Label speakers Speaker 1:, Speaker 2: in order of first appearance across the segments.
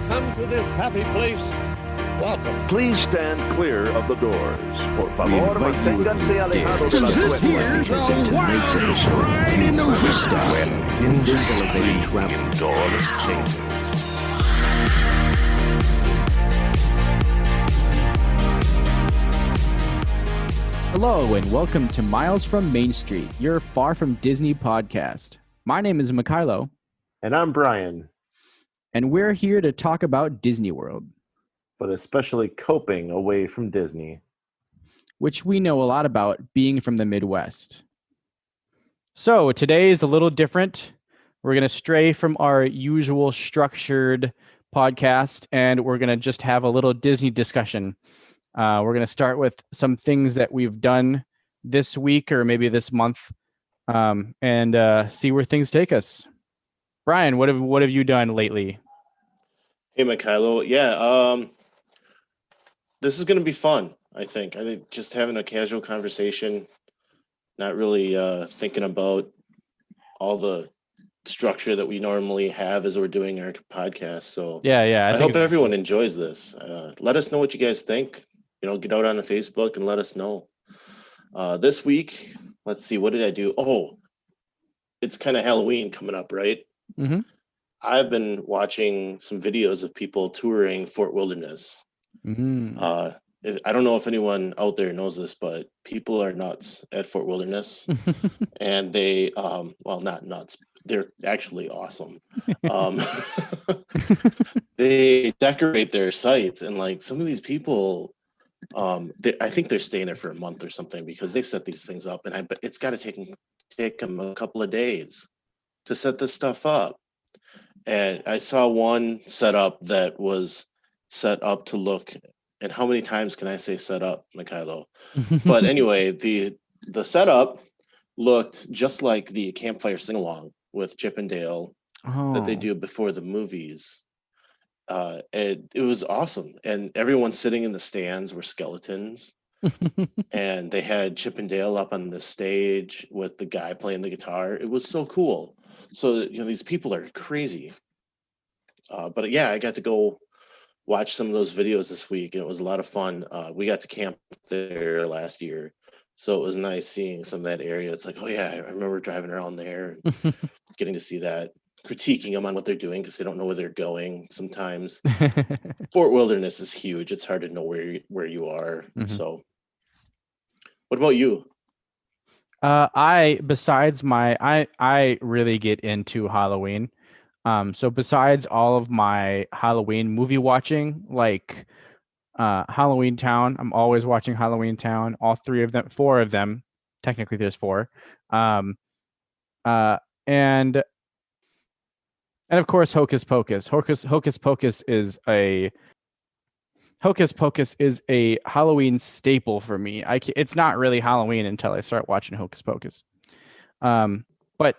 Speaker 1: come to this happy place, welcome.
Speaker 2: Please stand clear of the doors. Por
Speaker 3: We
Speaker 2: favor,
Speaker 3: invite you
Speaker 2: manténganse alejados de las
Speaker 1: This here's
Speaker 2: puertas.
Speaker 1: the
Speaker 3: tonight's
Speaker 1: wildest
Speaker 3: episode,
Speaker 1: ride in the
Speaker 3: twist
Speaker 1: world.
Speaker 3: us in this elevated travel.
Speaker 4: Doorless chambers.
Speaker 5: Hello and welcome to Miles from Main Street, your Far From Disney podcast. My name is Mikhailo,
Speaker 6: And I'm Brian,
Speaker 5: and we're here to talk about Disney World,
Speaker 6: but especially coping away from Disney.
Speaker 5: which we know a lot about being from the Midwest. So today is a little different. We're going to stray from our usual structured podcast, and we're going to just have a little Disney discussion. We're going to start with some things that we've done this week or maybe this month, and see where things take us. Brian, what have you done lately?
Speaker 4: Hey, Mikhailo. Yeah, this is going to be fun, I think. I think just having a casual conversation, not really thinking about all the structure that we normally have as we're doing our podcast. So
Speaker 5: Yeah,
Speaker 4: I hope everyone enjoys this. Let us know what you guys think. Get out on the Facebook and let us know. This week, let's see, what did I do? Oh, it's kind of Halloween coming up, right?
Speaker 5: Mm-hmm.
Speaker 4: I've been watching some videos of people touring Fort Wilderness.
Speaker 5: Mm-hmm.
Speaker 4: I don't know if anyone out there knows this, but people are nuts at Fort Wilderness, and they, well, not nuts. They're actually awesome. They decorate their sites, and like some of these people, I think they're staying there for a month or something because they set these things up, and but it's got to take them a couple of days to set this stuff up. And I saw one setup that was set up to look, and how many times can I say set up, Mikhailo? But anyway, the setup looked just like the campfire sing-along with Chip and Dale that they do before the movies. It was awesome, and everyone sitting in the stands were skeletons. And they had Chip and Dale up on the stage with the guy playing the guitar. It was so cool. So these people are crazy. But yeah, I got to go watch some of those videos this week, and it was a lot of fun. We got to camp there last year, so it was nice seeing some of that area. It's like, oh yeah, I remember driving around there and getting to see that, critiquing them on what they're doing because they don't know where they're going sometimes. Fort Wilderness is huge. It's hard to know where you are.
Speaker 5: Mhm.
Speaker 4: So what about you?
Speaker 5: I really get into Halloween. So besides all of my Halloween movie watching, like Halloween Town, I'm always watching Halloween Town. All four of them. Technically, there's four. And of course, Hocus Pocus. Hocus Pocus is a Halloween staple for me. It's not really Halloween until I start watching Hocus Pocus. But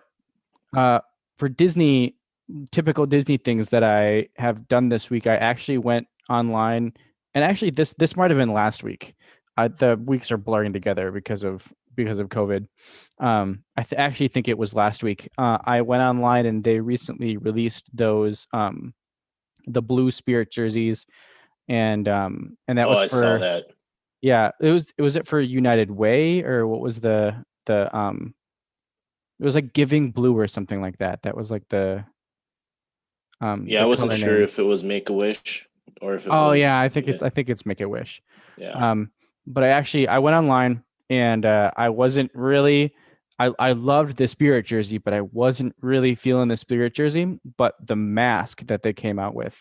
Speaker 5: for Disney, typical Disney things that I have done this week, I actually went online, and actually this might have been last week. The weeks are blurring together because of COVID. I actually think it was last week. I went online and they recently released those the blue Spirit jerseys, and that was
Speaker 4: I saw that.
Speaker 5: Yeah, was it for United Way, or what was the it was like Giving Blue or something like that. That was like the
Speaker 4: I wasn't sure
Speaker 5: name.
Speaker 4: if it was Make-A-Wish or if it was.
Speaker 5: Oh yeah, I think it's Make-A-Wish.
Speaker 4: Yeah.
Speaker 5: But I went online, and I wasn't really. I loved the Spirit jersey, but I wasn't really feeling the Spirit jersey. But the mask that they came out with,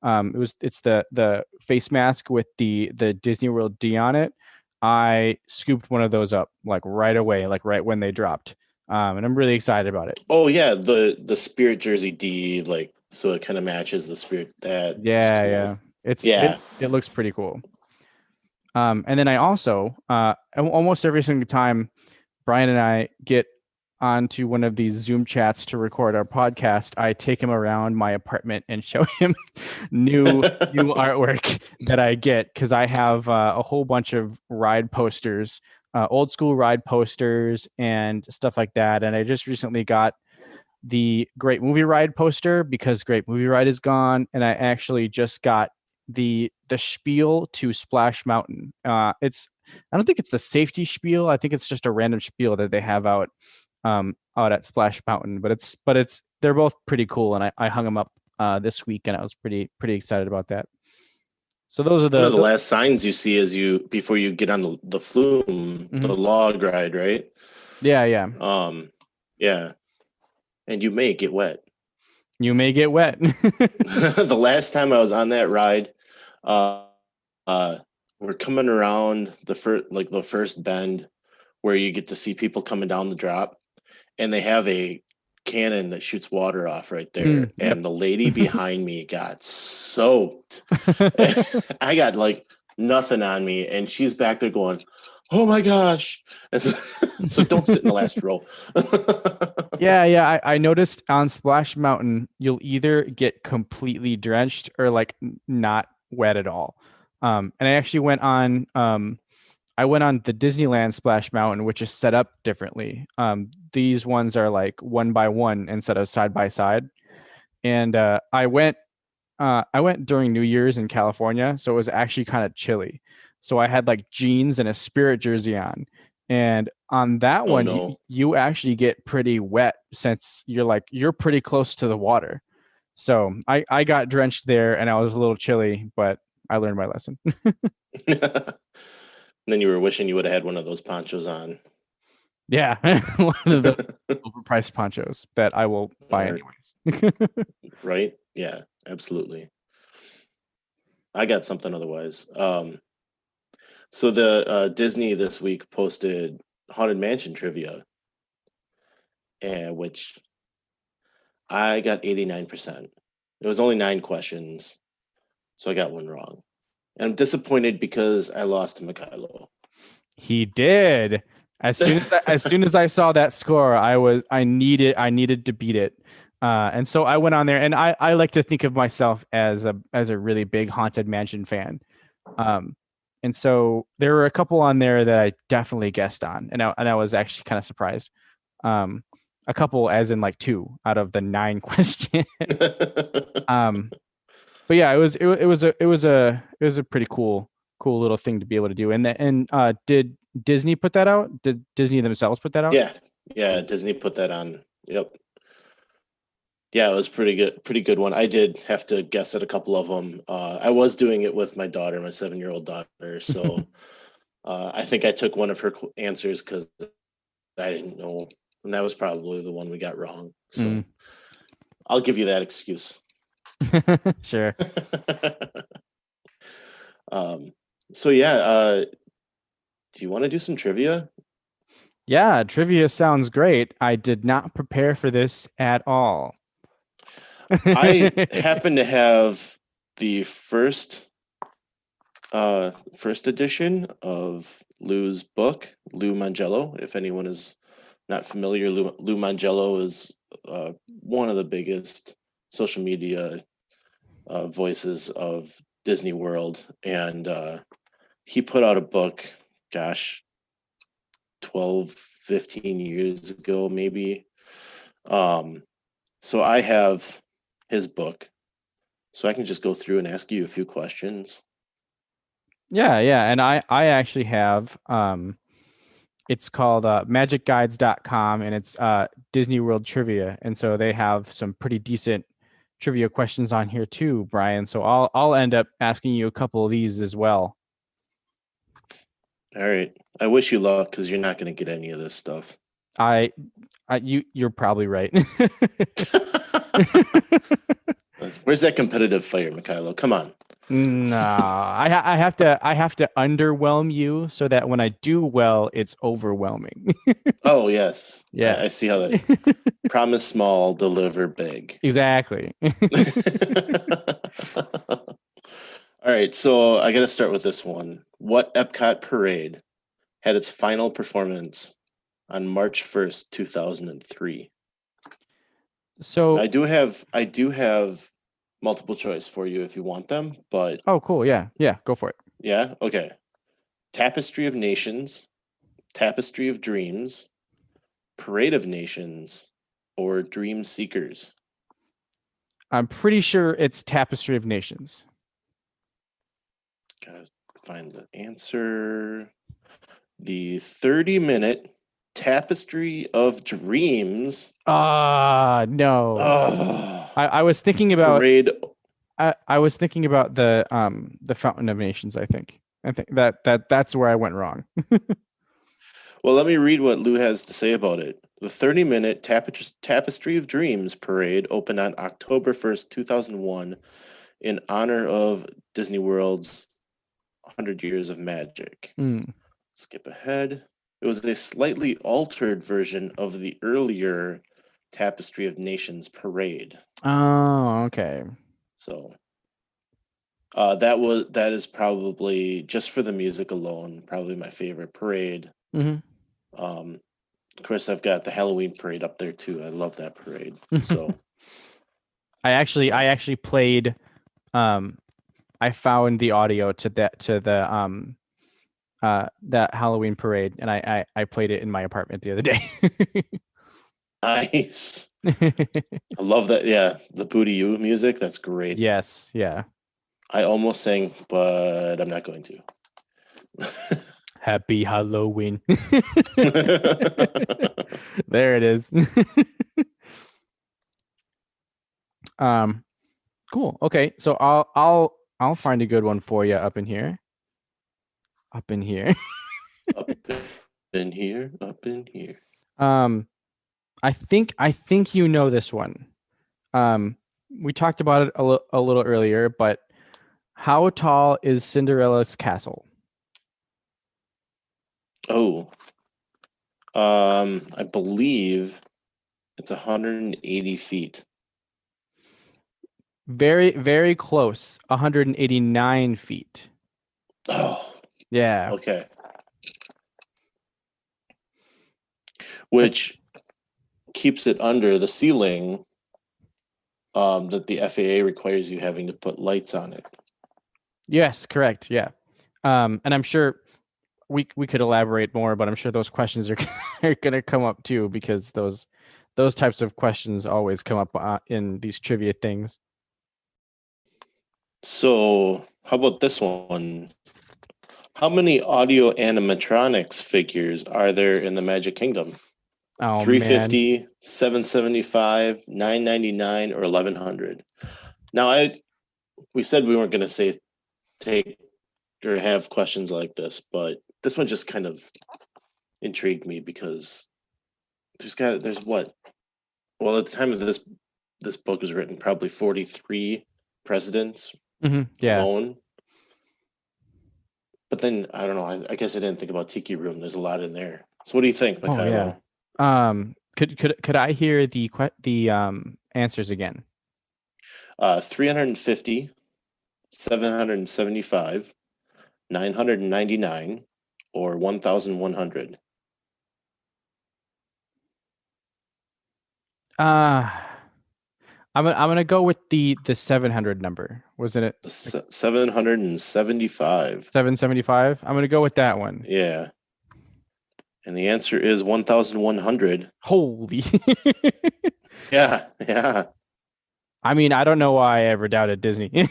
Speaker 5: it's the face mask with the Disney World D on it. I scooped one of those up like right away, like right when they dropped, and I'm really excited about it.
Speaker 4: Oh yeah, the Spirit jersey D, like, so it kind of matches the Spirit.
Speaker 5: Yeah. It looks pretty cool. And then I also almost every single time Brian and I get onto one of these Zoom chats to record our podcast, I take him around my apartment and show him new artwork that I get, because I have a whole bunch of ride posters, old school ride posters and stuff like that. And I just recently got the Great Movie Ride poster because Great Movie Ride is gone, and I actually just got the spiel to Splash Mountain. I don't think it's the safety spiel. I think it's just a random spiel that they have out at Splash Mountain. But they're both pretty cool, and I hung them up this week, and I was pretty excited about that. So those are
Speaker 4: One of the last signs you see as before you get on the flume, the log ride, right?
Speaker 5: Yeah.
Speaker 4: Yeah. And you may get wet.
Speaker 5: You may get wet.
Speaker 4: The last time I was on that ride, we're coming around the first bend where you get to see people coming down the drop, and they have a cannon that shoots water off right there. And the lady behind me got soaked. I got like nothing on me, and she's back there going, "Oh my gosh!" And so don't sit in the last row.
Speaker 5: Yeah. I noticed on Splash Mountain, you'll either get completely drenched or like not wet at all. And I actually went on the Disneyland Splash Mountain, which is set up differently. These ones are like one by one instead of side by side. And I went during New Year's in California, so it was actually kind of chilly. So I had like jeans and a Spirit jersey on. And on that one, you actually get pretty wet since you're pretty close to the water. So I got drenched there, and I was a little chilly, but I learned my lesson.
Speaker 4: And then you were wishing you would have had one of those ponchos on.
Speaker 5: Yeah, one of the overpriced ponchos that I will buy anyways.
Speaker 4: Right? Yeah, absolutely. I got something otherwise. So the Disney this week posted Haunted Mansion trivia, and which I got 89%. It was only 9 questions, so I got one wrong. And I'm disappointed because I lost to Mikhailo.
Speaker 5: He did. As soon as I saw that score, I needed to beat it. And so I went on there, and I like to think of myself as a really big Haunted Mansion fan. And so there were a couple on there that I definitely guessed on, and I was actually kind of surprised. A couple, as in like 2 out of the 9 questions. But yeah, it was a pretty cool little thing to be able to do. And did Disney put that out? Did Disney themselves put that out?
Speaker 4: Yeah, Disney put that on. Yep. Yeah, it was pretty good one. I did have to guess at a couple of them. I was doing it with my daughter, my 7-year-old daughter. So I think I took one of her answers because I didn't know, and that was probably the one we got wrong. So I'll give you that excuse.
Speaker 5: Sure.
Speaker 4: So yeah, do you want to do some trivia?
Speaker 5: Yeah, trivia sounds great. I did not prepare for this at all.
Speaker 4: I happen to have the first edition of Lou's book, Lou Mangello. If anyone is not familiar, Lou Mangello is one of the biggest social media voices of Disney World, and he put out a book, 12-15 years ago maybe. So I have his book, so I can just go through and ask you a few questions.
Speaker 5: Yeah, and I actually have it's called magicguides.com, and it's Disney World trivia, and so they have some pretty decent trivia questions on here too, Brian. So I'll end up asking you a couple of these as well.
Speaker 4: All right. I wish you luck because you're not going to get any of this stuff.
Speaker 5: You're probably right.
Speaker 4: Where's that competitive fire, Mikhailo? Come on.
Speaker 5: No, I have to underwhelm you so that when I do well, it's overwhelming.
Speaker 4: Oh yes.
Speaker 5: Yes.
Speaker 4: I see how that. Promise small, deliver big.
Speaker 5: Exactly.
Speaker 4: All right, so I got to start with this one. What Epcot parade had its final performance on March 1st, 2003?
Speaker 5: So
Speaker 4: I do have multiple choice for you if you want them, but
Speaker 5: oh, cool. Yeah, go for it.
Speaker 4: Yeah, okay. Tapestry of Nations, Tapestry of Dreams, Parade of Nations, or Dream Seekers?
Speaker 5: I'm pretty sure it's Tapestry of Nations.
Speaker 4: Gotta find the answer. The 30-minute Tapestry of Dreams.
Speaker 5: No.
Speaker 4: Oh,
Speaker 5: I was thinking about
Speaker 4: parade.
Speaker 5: I was thinking about the Fountain of Nations, I think. I think that's where I went wrong.
Speaker 4: Well, let me read what Lou has to say about it. The 30-minute Tapestry of Dreams parade opened on October 1st, 2001 in honor of Disney World's 100 Years of Magic. Skip ahead. It was a slightly altered version of the earlier Tapestry of Nations parade.
Speaker 5: Oh, okay.
Speaker 4: So that is probably, just for the music alone, probably my favorite parade. Of course, I've got the Halloween parade up there too. I love that parade. So
Speaker 5: I actually played. I found the audio to the that Halloween parade, and I played it in my apartment the other day.
Speaker 4: nice. I love that. Yeah, the Booty You music. That's great.
Speaker 5: Yes. Yeah.
Speaker 4: I almost sang, but I'm not going to.
Speaker 5: Happy Halloween. There it is. Cool. Okay, so I'll find a good one for you up in here. Up in here.
Speaker 4: Up in here.
Speaker 5: I think you know this one. We talked about it a little earlier, but how tall is Cinderella's castle?
Speaker 4: Oh, I believe it's 180 feet.
Speaker 5: Very, very close. 189 feet.
Speaker 4: Oh,
Speaker 5: Yeah.
Speaker 4: okay. Which keeps it under the ceiling that the FAA requires you having to put lights on it.
Speaker 5: Yes, correct. Yeah. And I'm sure we could elaborate more, but I'm sure those questions are going to come up too, because those types of questions always come up in these trivia things.
Speaker 4: So, how about this one? How many audio animatronics figures are there in the Magic Kingdom?
Speaker 5: Oh,
Speaker 4: 350,
Speaker 5: man.
Speaker 4: 775, 999, or 1100? Now, we said we weren't going to take or have questions like this, but this one just kind of intrigued me because there's what? Well, at the time of this book was written, probably 43 presidents
Speaker 5: Yeah.
Speaker 4: alone. But then I don't know. I guess I didn't think about Tiki Room. There's a lot in there. So what do you think, Mikhailo?
Speaker 5: Oh, yeah. Could I hear the answers again?
Speaker 4: 350, 775, 999, or 1,100?
Speaker 5: I'm gonna go with the 700 number. Wasn't it
Speaker 4: 775?
Speaker 5: 775? I'm gonna go with that one.
Speaker 4: Yeah. And the answer is 1,100.
Speaker 5: Holy.
Speaker 4: Yeah.
Speaker 5: I mean, I don't know why I ever doubted Disney.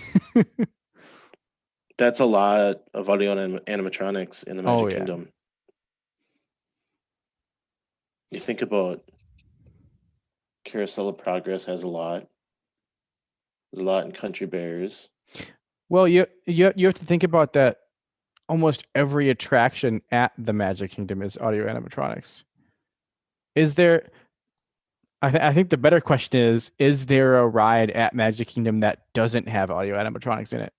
Speaker 4: That's a lot of audio animatronics in the Magic Kingdom. You think about Carousel of Progress has a lot. There's a lot in Country Bears.
Speaker 5: Well, you have to think about that. Almost every attraction at the Magic Kingdom is audio animatronics. Is there? I think the better question is there a ride at Magic Kingdom that doesn't have audio animatronics in it?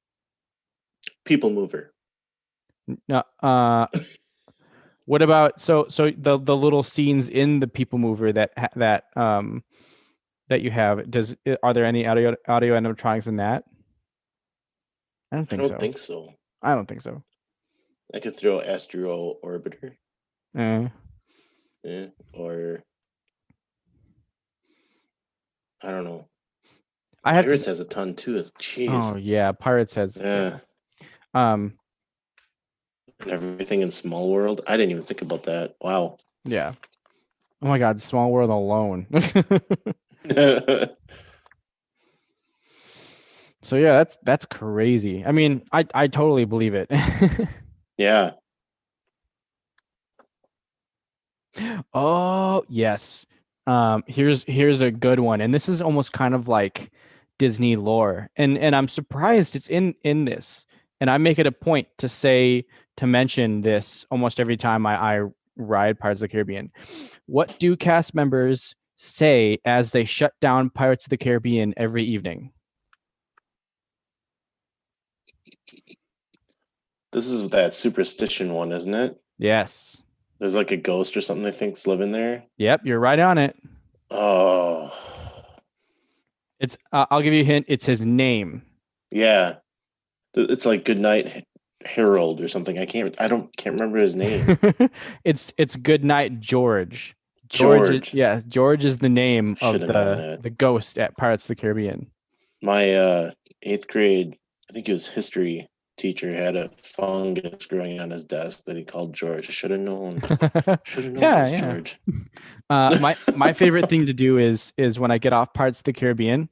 Speaker 4: People Mover.
Speaker 5: No. What about the little scenes in the People Mover that you have? Are there any audio animatronics in that? I don't think so. I don't think so.
Speaker 4: I could throw Astro Orbiter. Yeah, or I don't know. Pirates has a ton too. Jeez.
Speaker 5: Oh yeah, Pirates has.
Speaker 4: Yeah. And everything in Small World. I didn't even think about that. Wow.
Speaker 5: Yeah. Oh my God, Small World alone. So yeah, that's crazy. I mean, I totally believe it.
Speaker 4: Yeah.
Speaker 5: Oh, yes. Here's a good one. And this is almost kind of like Disney lore. And I'm surprised it's in this. And I make it a point to mention this almost every time I ride Pirates of the Caribbean. What do cast members say as they shut down Pirates of the Caribbean every evening?
Speaker 4: This is that superstition one, isn't it?
Speaker 5: Yes.
Speaker 4: There's like a ghost or something they think's living there.
Speaker 5: Yep, you're right on it.
Speaker 4: Oh,
Speaker 5: It's I'll give you a hint. It's his name.
Speaker 4: yeah. It's like Goodnight Harold or something. Can't remember his name.
Speaker 5: It's Goodnight George.
Speaker 4: George.
Speaker 5: George is the name
Speaker 4: Should
Speaker 5: of
Speaker 4: have known that.
Speaker 5: the ghost at Pirates of the Caribbean.
Speaker 4: My 8th grade, I think it was history teacher, had a fungus growing on his desk that he called George. I should have known. Should have known it was George.
Speaker 5: My favorite thing to do is when I get off Pirates of the Caribbean,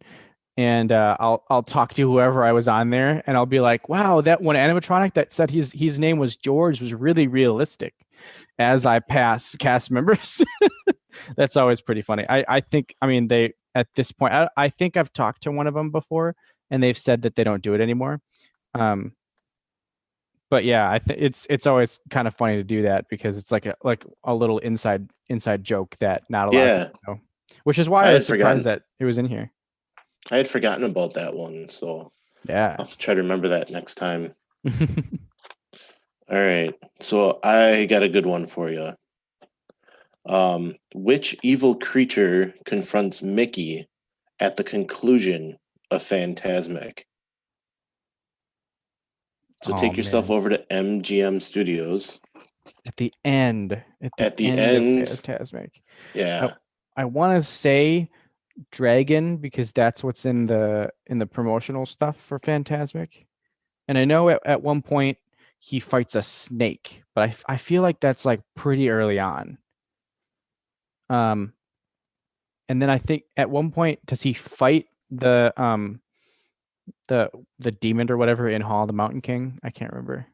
Speaker 5: and I'll talk to whoever I was on there, and I'll be like, "Wow, that one animatronic that said his name was George was really realistic." As I pass cast members, that's always pretty funny. I think, I mean, they at this point, I think I've talked to one of them before, and they've said that they don't do it anymore. But yeah, it's always kind of funny to do that because it's like a little inside joke that not a lot of people know. Which is why I was surprised that it was in here.
Speaker 4: I had forgotten about that one, so
Speaker 5: yeah,
Speaker 4: I'll have to try to remember that next time. All right, so I got a good one for you. Which evil creature confronts Mickey at the conclusion of Fantasmic? So take yourself over to MGM Studios.
Speaker 5: At the end.
Speaker 4: At the end
Speaker 5: of Fantasmic.
Speaker 4: Yeah.
Speaker 5: I want to say Dragon because that's what's in the promotional stuff for Fantasmic. And I know at one point he fights a snake, but I feel like that's like pretty early on. And then I think at one point does he fight the demon or whatever in Hall of the Mountain King? I can't remember.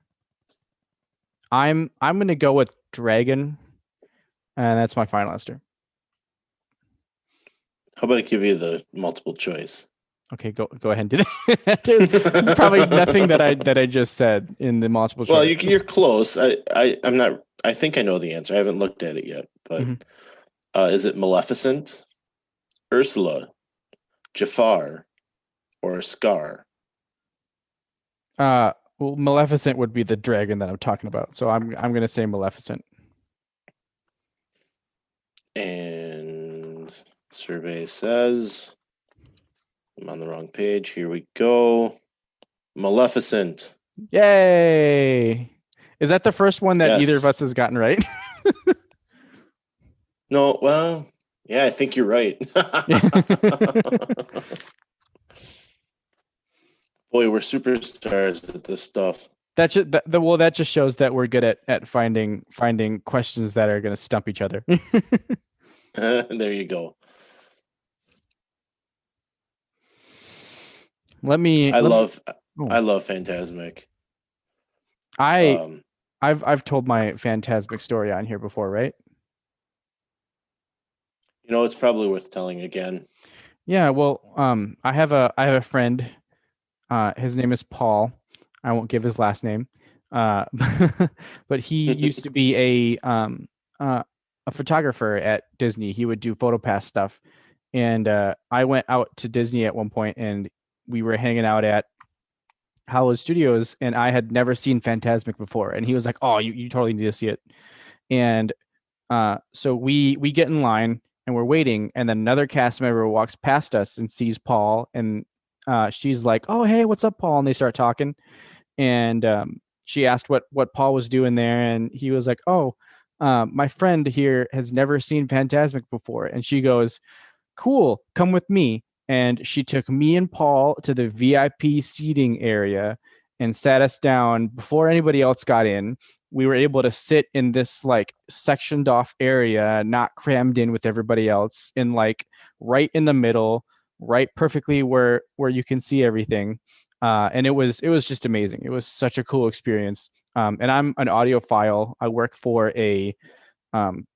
Speaker 5: I'm gonna go with Dragon, and that's my final answer.
Speaker 4: How about I give you the multiple choice?
Speaker 5: Okay, go ahead and do that. There's probably nothing that I just said in the multiple choice.
Speaker 4: Well, you're close. I'm not. I think I know the answer. I haven't looked at it yet, but is it Maleficent, Ursula, Jafar, or Scar?
Speaker 5: Well, Maleficent would be the dragon that I'm talking about, so I'm gonna say Maleficent.
Speaker 4: And survey says I'm on the wrong page. Here we go. Maleficent.
Speaker 5: Yay! Is that the first one that either of us has gotten right?
Speaker 4: No, well, yeah, I think you're right. Boy, we're superstars at this stuff.
Speaker 5: That just shows that we're good at finding questions that are going to stump each other.
Speaker 4: There you go. I love Fantasmic.
Speaker 5: I've told my Fantasmic story on here before, right?
Speaker 4: You know, it's probably worth telling again.
Speaker 5: Yeah, well, I have a friend. His name is Paul. I won't give his last name. But he used to be a photographer at Disney. He would do PhotoPass stuff. And I went out to Disney at one point and we were hanging out at Hollywood Studios and I had never seen Fantasmic before. And he was like, "Oh, you totally need to see it." And so we get in line and we're waiting. And then another cast member walks past us and sees Paul. And she's like, "Oh, hey, what's up, Paul?" And they start talking. And she asked what Paul was doing there. And he was like, "Oh, my friend here has never seen Fantasmic before." And she goes, "Cool, come with me." And she took me and Paul to the VIP seating area and sat us down before anybody else got in. we were able to sit in this like sectioned off area, not crammed in with everybody else, in like right in the middle, right perfectly where you can see everything. And it was just amazing. It was such a cool experience. And I'm an audiophile. I work for a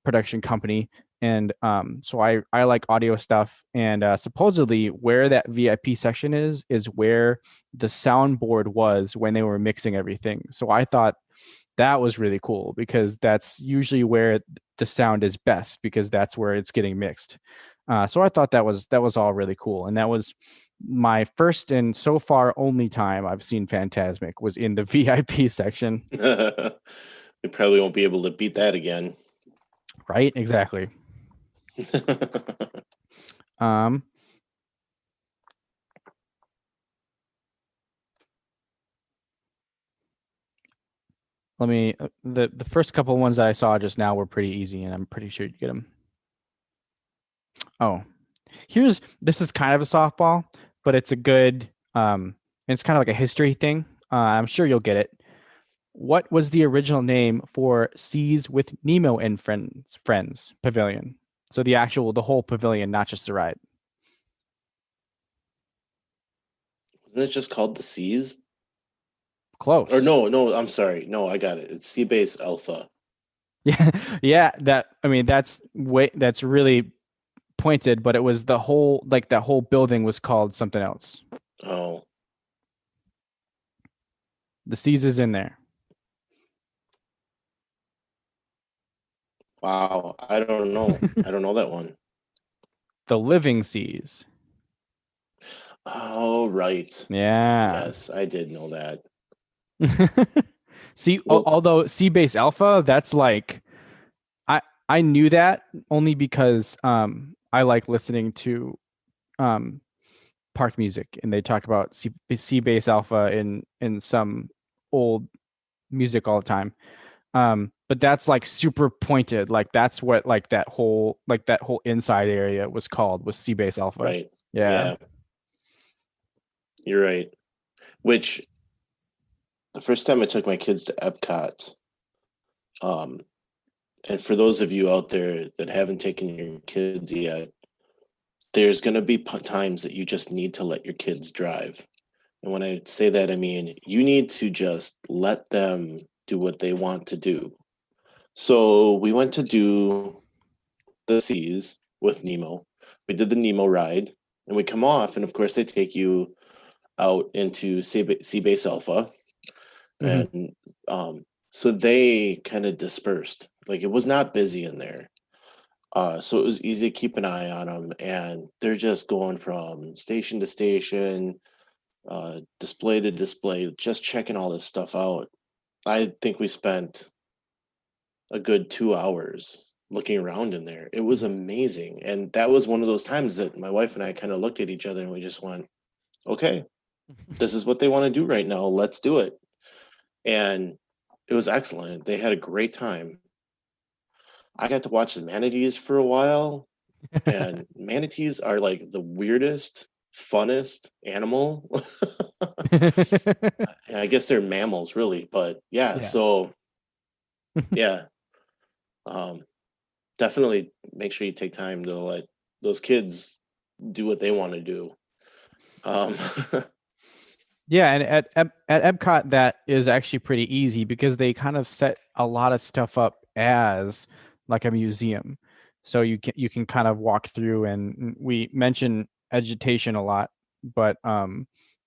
Speaker 5: production company, and so I like audio stuff. And supposedly where that VIP section is where the soundboard was when they were mixing everything. So I thought that was really cool, because that's usually where the sound is best, because that's where it's getting mixed. So I thought that was all really cool, and that was my first and so far only time I've seen Phantasmic was in the VIP section.
Speaker 4: We probably won't be able to beat that again.
Speaker 5: Right? Exactly. Um, Let me the first couple of ones that I saw just now were pretty easy, and I'm pretty sure you get them. Oh, this is kind of a softball, but it's a good it's kind of like a history thing. I'm sure you'll get it. What was the original name for Seas with Nemo and Friends Pavilion? So the whole pavilion, not just the ride.
Speaker 4: Wasn't it just called the Seas?
Speaker 5: Close.
Speaker 4: Or no, I'm sorry. No, I got it. It's Seabase Alpha.
Speaker 5: Yeah, yeah. That's really pointed, but it was the whole, like, that whole building was called something else.
Speaker 4: Oh,
Speaker 5: The Seas is in there.
Speaker 4: wow. I don't know. I don't know that one.
Speaker 5: The Living Seas.
Speaker 4: Oh, right.
Speaker 5: Yeah.
Speaker 4: Yes, I did know that.
Speaker 5: See,
Speaker 4: Well-
Speaker 5: although Seabase Alpha, that's like, I knew that only because I like listening to park music, and they talk about Seabase Alpha in some old music all the time. But that's like super pointed. Like that's what that whole inside area was called, was Seabase Alpha.
Speaker 4: Right.
Speaker 5: Yeah.
Speaker 4: You're right. Which the first time I took my kids to Epcot, and for those of you out there that haven't taken your kids yet, there's going to be times that you just need to let your kids drive. And when I say that, I mean you need to just let them do what they want to do. So we went to do the Seas with Nemo. We did the Nemo ride, and we come off, and of course they take you out into Seabase Alpha.
Speaker 5: Mhm.
Speaker 4: And so they kind of dispersed. Like, it was not busy in there. So it was easy to keep an eye on them, and they're just going from station to station, display to display, just checking all this stuff out. I think we spent a good 2 hours looking around in there. It was amazing. And that was one of those times that my wife and I kind of looked at each other and we just went, okay, this is what they want to do right now. Let's do it. And it was excellent. They had a great time. I got to watch the manatees for a while, and manatees are like the weirdest, funnest animal. And I guess they're mammals, really, but yeah.
Speaker 5: Yeah.
Speaker 4: So yeah, definitely make sure you take time to let those kids do what they want to do.
Speaker 5: Yeah, and at Epcot, that is actually pretty easy, because they kind of set a lot of stuff up as like a museum. So you can kind of walk through, and we mention agitation a lot, but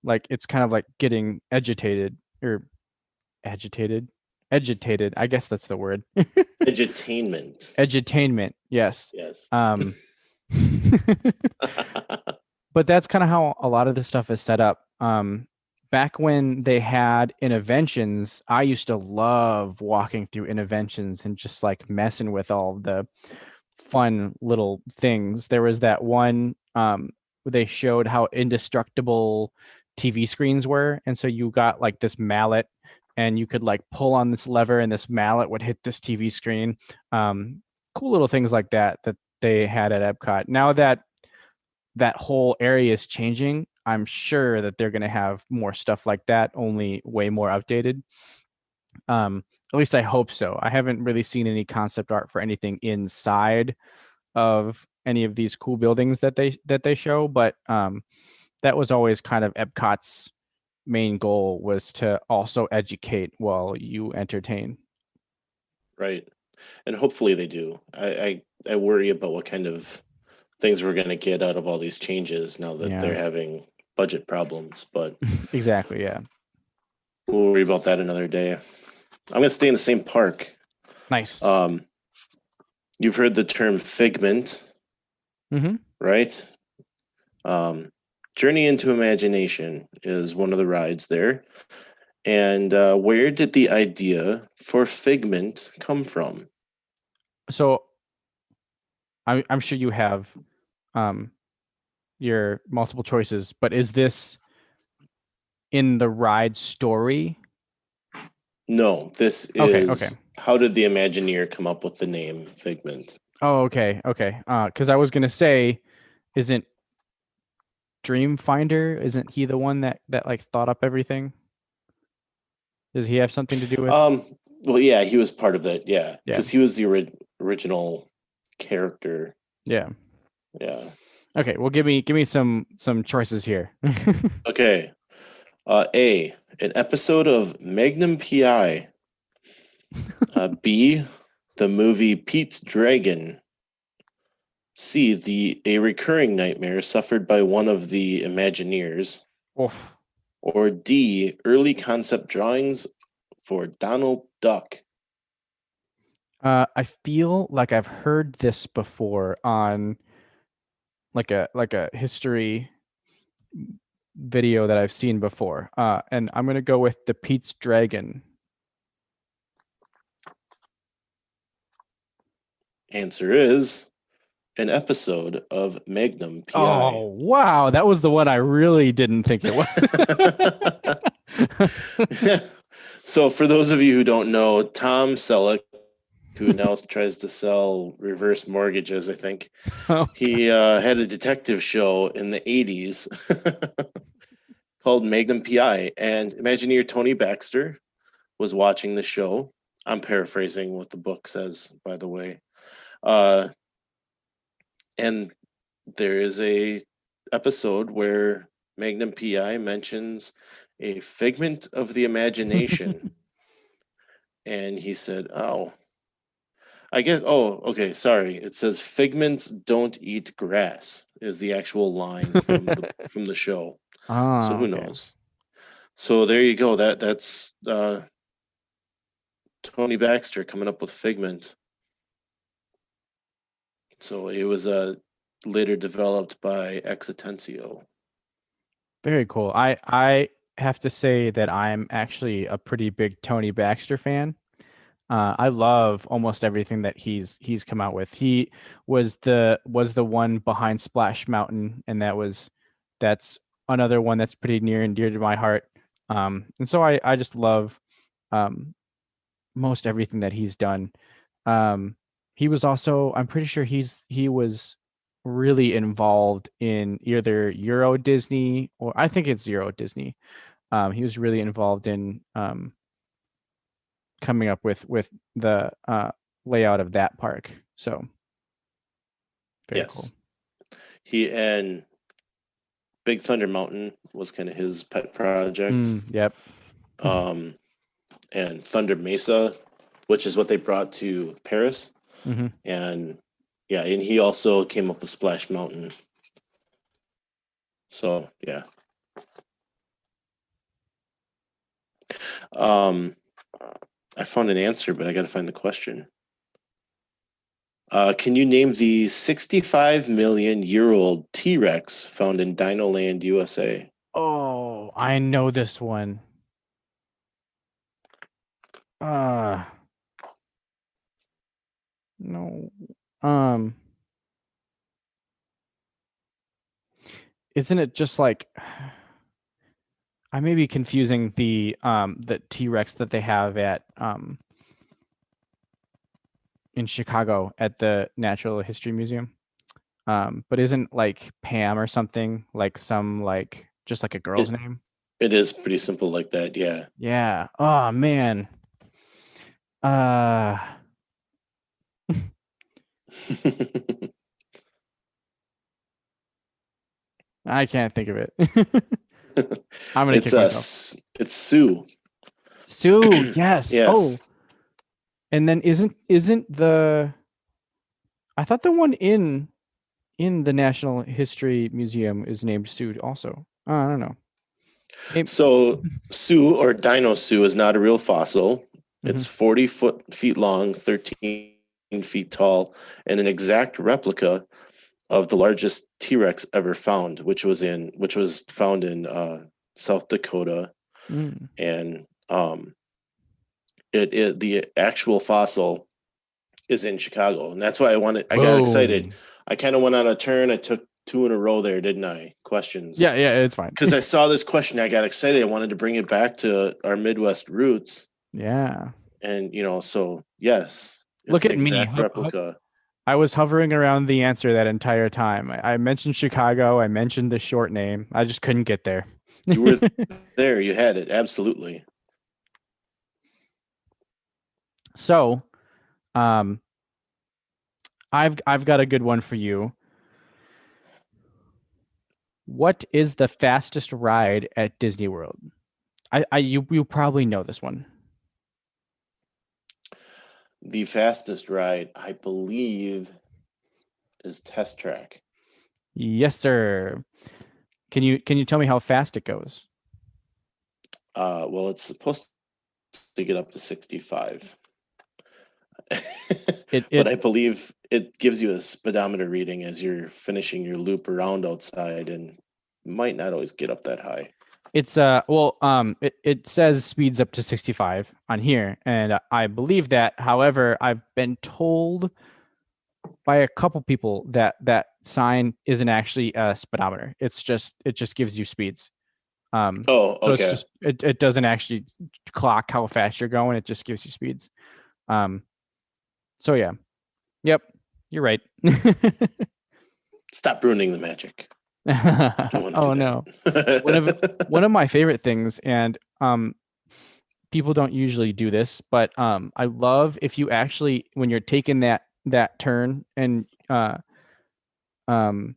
Speaker 5: like it's kind of like getting agitated, or agitated. I guess that's the word.
Speaker 4: Edutainment.
Speaker 5: Edutainment, yes.
Speaker 4: Yes.
Speaker 5: But that's kind of how a lot of this stuff is set up. Back when they had interventions, I used to love walking through interventions and just like messing with all the fun little things. There was that one where they showed how indestructible TV screens were, and so you got like this mallet, and you could like pull on this lever, and this mallet would hit this TV screen. Cool little things like that they had at Epcot. Now that whole area is changing, I'm sure that they're going to have more stuff like that, only way more outdated. At least I hope so. I haven't really seen any concept art for anything inside of any of these cool buildings that they show, but that was always kind of Epcot's main goal, was to also educate while you entertain.
Speaker 4: Right. And hopefully they do. I worry about what kind of things we're going to get out of all these changes now that
Speaker 5: Yeah.
Speaker 4: they're having budget problems, but
Speaker 5: Exactly. Yeah.
Speaker 4: we'll worry about that another day. I'm going to stay in the same park.
Speaker 5: Nice.
Speaker 4: You've heard the term figment,
Speaker 5: Mm-hmm.
Speaker 4: right? Journey into Imagination is one of the rides there. And where did the idea for figment come from?
Speaker 5: So I'm sure you have your multiple choices, but is this in the ride story?
Speaker 4: No, this
Speaker 5: Okay,
Speaker 4: is
Speaker 5: okay.
Speaker 4: how did the Imagineer come up with the name Figment?
Speaker 5: Oh, okay, okay. Because I was gonna say, isn't Dreamfinder, isn't he the one that like thought up everything? Does he have something to do with?
Speaker 4: Well, yeah, he was part of it, yeah,
Speaker 5: Yeah,
Speaker 4: because he was the original character.
Speaker 5: yeah.
Speaker 4: Yeah.
Speaker 5: Okay, well, give me some choices here.
Speaker 4: Okay. A, an episode of Magnum PI. B, the movie Pete's Dragon. C, a recurring nightmare suffered by one of the Imagineers.
Speaker 5: Oof.
Speaker 4: Or D, early concept drawings for Donald Duck.
Speaker 5: I feel like I've heard this before on like a history video that I've seen before. And I'm gonna go with the Pete's Dragon.
Speaker 4: Answer is an episode of Magnum PI.
Speaker 5: Oh wow, that was the one I really didn't think it was.
Speaker 4: So for those of you who don't know, Tom Selleck, who now tries to sell reverse mortgages, I think,
Speaker 5: Oh,
Speaker 4: he had a detective show in the 80s called Magnum PI. And Imagineer Tony Baxter was watching the show. I'm paraphrasing what the book says, by the way. And there is a episode where Magnum PI mentions a figment of the imagination. And he said, oh, I guess, oh, okay, sorry. It says figments don't eat grass is the actual line from the show. So who
Speaker 5: okay.
Speaker 4: knows? So there you go. That's Tony Baxter coming up with figment. So it was later developed by Exitensio.
Speaker 5: Very cool. I have to say that I'm actually a pretty big Tony Baxter fan. I love almost everything that he's come out with. He was the one behind Splash Mountain, and that's another one that's pretty near and dear to my heart. And so I just love most everything that he's done. He was also, I'm pretty sure he was really involved in either Euro Disney, or I think it's Euro Disney. He was really involved in coming up with the layout of that park. So very
Speaker 4: Yes.
Speaker 5: cool.
Speaker 4: He and Big Thunder Mountain was kind of his pet project.
Speaker 5: Yep.
Speaker 4: And Thunder Mesa, which is what they brought to Paris.
Speaker 5: Mm-hmm.
Speaker 4: And yeah, and he also came up with Splash Mountain. So yeah. I found an answer, but I got to find the question. Can you name the 65 million year old T-Rex found in Dino Land, USA?
Speaker 5: Oh, I know this one. No. Isn't it just like, I may be confusing the T-Rex that they have at in Chicago at the Natural History Museum. But isn't like Pam or something, like some like just like a girl's name?
Speaker 4: It is pretty simple like that, yeah.
Speaker 5: Yeah. Oh man. Uh, I can't think of it. I'm gonna
Speaker 4: It's
Speaker 5: kick myself.
Speaker 4: it's Sue.
Speaker 5: Sue, yes. Oh,
Speaker 4: Yes.
Speaker 5: and then isn't the I thought the one in the National History Museum is named Sue also. I don't know. Maybe,
Speaker 4: So Sue or Dino Sue is not a real fossil.
Speaker 5: Mhm.
Speaker 4: It's 40 feet long, 13 feet tall, and an exact replica of the largest T-Rex ever found, which was found in South Dakota,
Speaker 5: Mm.
Speaker 4: and the actual fossil is in Chicago, and that's why I got excited.
Speaker 5: Boom.
Speaker 4: I kind of went on a turn. I took two in a row there, didn't I? Questions.
Speaker 5: Yeah, yeah, it's fine.
Speaker 4: Because I saw this question, I got excited. I wanted to bring it back to our Midwest roots,
Speaker 5: Yeah.
Speaker 4: and so yes, it's
Speaker 5: Look
Speaker 4: an
Speaker 5: at me.
Speaker 4: exact replica.
Speaker 5: I was hovering around the answer that entire time. I mentioned Chicago. I mentioned the short name. I just couldn't get there.
Speaker 4: You were there. You had it. Absolutely.
Speaker 5: So, um, I've got a good one for you. What is the fastest ride at Disney World? You probably know this one.
Speaker 4: The fastest ride, I believe, is Test Track.
Speaker 5: Yes, sir. Can you tell me how fast it goes?
Speaker 4: Well, it's supposed to get up to 65.
Speaker 5: It
Speaker 4: But I
Speaker 5: it
Speaker 4: believe it gives you a speedometer reading as you're finishing your loop around outside, and might not always get up that high.
Speaker 5: it's it says speeds up to 65 on here, and I believe that. However, I've been told by a couple people that that sign isn't actually a speedometer. It just gives you speeds.
Speaker 4: Oh,
Speaker 5: So it's
Speaker 4: okay.
Speaker 5: just it doesn't actually clock how fast you're going. It just gives you speeds. Um, so yeah, yep, you're right.
Speaker 4: Stop ruining the magic. Don't want to
Speaker 5: Oh
Speaker 4: do
Speaker 5: no,
Speaker 4: that.
Speaker 5: one of my favorite things, and people don't usually do this, but I love if you actually when you're taking that turn and um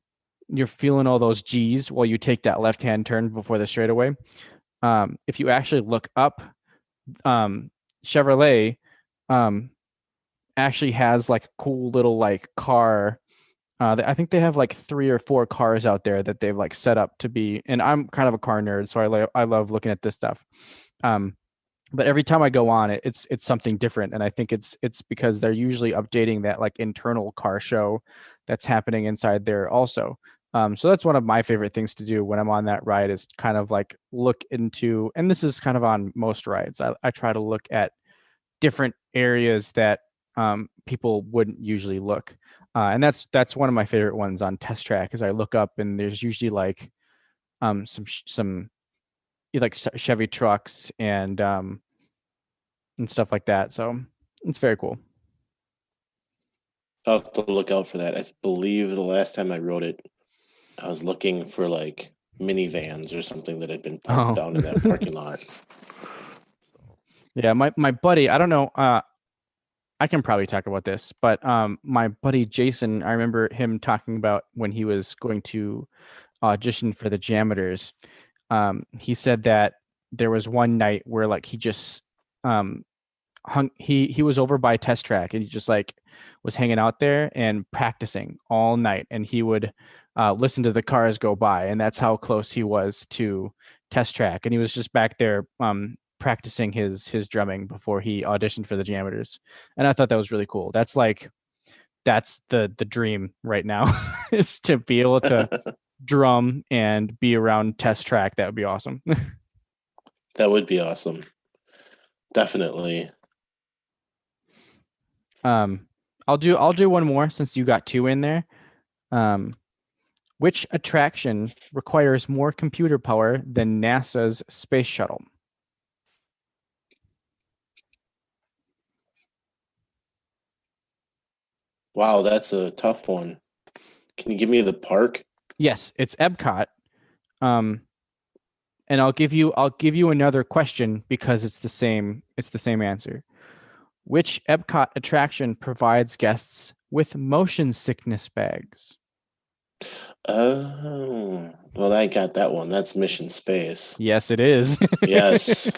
Speaker 5: you're feeling all those G's while you take that left hand turn before the straightaway. If you actually look up, Chevrolet um actually has like a cool little like car. I think they have like 3 or 4 cars out there that they've like set up to be. And I'm kind of a car nerd, so I love looking at this stuff. Um, but every time I go on it, it's something different, and I think it's because they're usually updating that like internal car show that's happening inside there also. So that's one of my favorite things to do when I'm on that ride is kind of like look into, and this is kind of on most rides. I try to look at different areas that people wouldn't usually look. And that's one of my favorite ones on Test Track is I look up and there's usually like some like Chevy trucks and stuff like that. So it's very cool.
Speaker 4: I'll have to look out for that. I believe the last time I rode it, I was looking for like minivans or something that had been parked
Speaker 5: Oh,
Speaker 4: down in that parking lot.
Speaker 5: yeah. My buddy, I don't know. I can probably talk about this, but my buddy Jason, I remember him talking about when he was going to audition for the Jameters. He said that there was one night where like he just um he was over by Test Track and he just like was hanging out there and practicing all night, and he would listen to the cars go by, and that's how close he was to Test Track, and he was just back there practicing his drumming before he auditioned for the Jameters, and I thought that was really cool. That's the dream right now is to be able to drum and be around Test Track. That would be awesome.
Speaker 4: That would be awesome. Definitely.
Speaker 5: um I'll do one more since you got 2 in there. Which attraction requires more computer power than NASA's space shuttle?
Speaker 4: Wow, that's a tough one. Can you give me the park?
Speaker 5: Yes, it's Epcot. Um, and I'll give you another question because it's the same answer. Which Epcot attraction provides guests with motion sickness bags?
Speaker 4: Oh, well, I got that one. That's Mission Space.
Speaker 5: Yes, it is.
Speaker 4: Yes.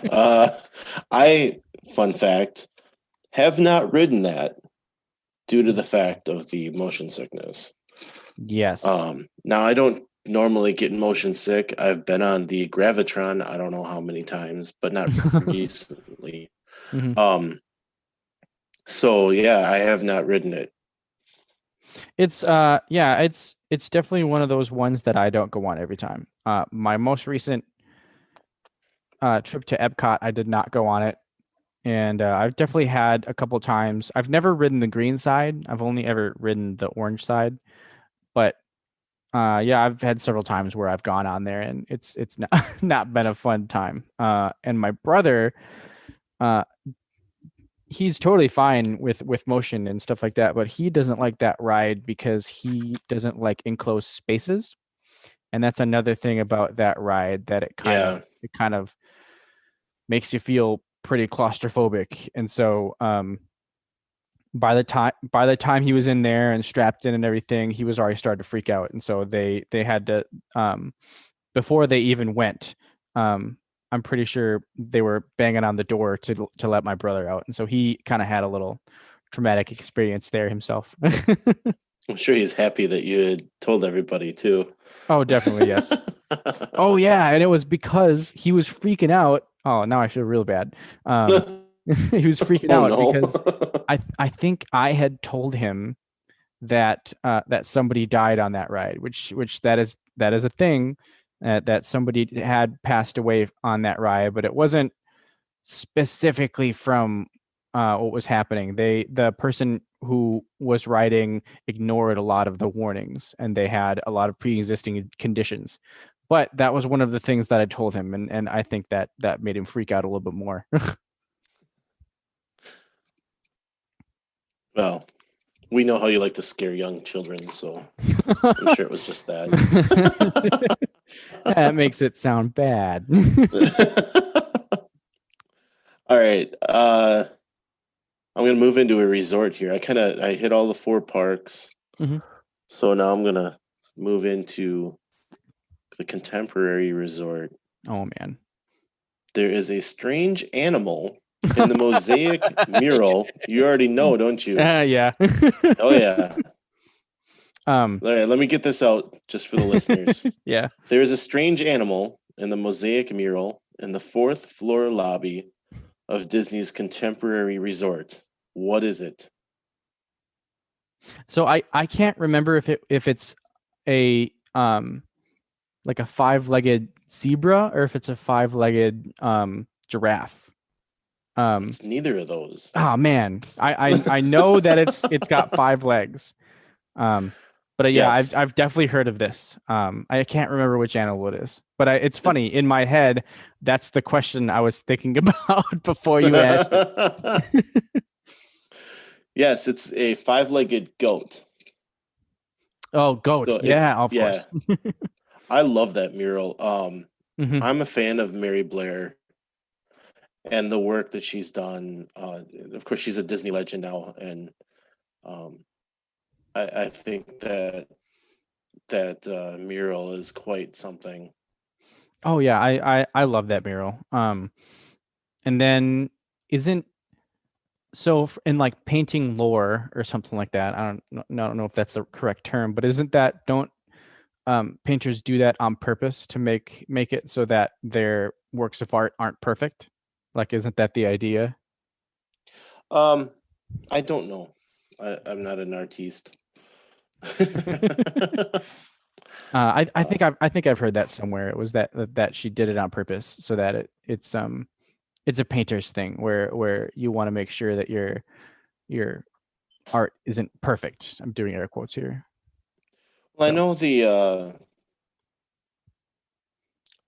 Speaker 4: Fun fact, have not ridden that due to the fact of the motion sickness.
Speaker 5: Yes.
Speaker 4: Now I don't normally get motion sick. I've been on the Gravitron, I don't know how many times, but not recently.
Speaker 5: Mhm.
Speaker 4: So yeah, I have not ridden it.
Speaker 5: It's it's definitely one of those ones that I don't go on every time. My most recent trip to Epcot, I did not go on it, and I've definitely had a couple times. I've never ridden the green side. I've only ever ridden the orange side, but yeah, I've had several times where I've gone on there, and it's not not been a fun time. And my brother, uh, he's totally fine with motion and stuff like that, but he doesn't like that ride because he doesn't like enclosed spaces. And that's another thing about that ride, that it kind of makes you feel pretty claustrophobic. And so by the time he was in there and strapped in and everything, he was already starting to freak out. And so they had to before they even went, I'm pretty sure they were banging on the door to let my brother out. And so he kind of had a little traumatic experience there himself.
Speaker 4: I'm sure he's happy that you had told everybody too.
Speaker 5: Oh, definitely, yes. Oh, yeah, and it was because he was freaking out. Oh, now I feel real bad. He was freaking out because I think I had told him that that somebody died on that ride, which that is a thing, that somebody had passed away on that ride, but it wasn't specifically from what was happening. The person who was riding ignored a lot of the warnings, and they had a lot of pre-existing conditions. But that was one of the things that I told him, and I think that made him freak out a little bit more.
Speaker 4: Well, we know how you like to scare young children, so I'm sure it was just that.
Speaker 5: That makes it sound bad.
Speaker 4: All right. I'm gonna move into a resort here. I hit all the 4 parks.
Speaker 5: Mhm.
Speaker 4: So now I'm gonna move into the contemporary resort.
Speaker 5: Oh man.
Speaker 4: There is a strange animal in the mosaic mural. You already know, don't you?
Speaker 5: Yeah.
Speaker 4: Oh yeah.
Speaker 5: Um.
Speaker 4: All right, let me get this out just for the listeners.
Speaker 5: Yeah.
Speaker 4: There is a strange animal in the mosaic mural in the 4th floor lobby of Disney's contemporary resort. What is it?
Speaker 5: So I can't remember if it's a like a 5-legged zebra or if it's a 5-legged giraffe.
Speaker 4: It's neither of those.
Speaker 5: Oh man, I know that it's got 5 legs. But yeah,
Speaker 4: Yes.
Speaker 5: I've definitely heard of this. I can't remember which animal it is, but it's funny, in my head, that's the question I was thinking about before you asked it.
Speaker 4: Yes, it's a 5-legged goat.
Speaker 5: Oh, goat.
Speaker 4: So
Speaker 5: Yeah, of course.
Speaker 4: I love that mural.
Speaker 5: Mhm.
Speaker 4: I'm a fan of Mary Blair and the work that she's done. Of course, she's a Disney legend now, and I think that mural is quite something.
Speaker 5: Oh yeah, I love that mural. And then isn't in like painting lore or something like that. I don't know if that's the correct term, but isn't that don't painters do that on purpose to make it so that their works of art aren't perfect? Like, isn't that the idea?
Speaker 4: I don't know. I'm not an artiste.
Speaker 5: I think I've heard that somewhere. It was that she did it on purpose so that it's a painter's thing where you want to make sure that your art isn't perfect. I'm doing air quotes here.
Speaker 4: Well, I know the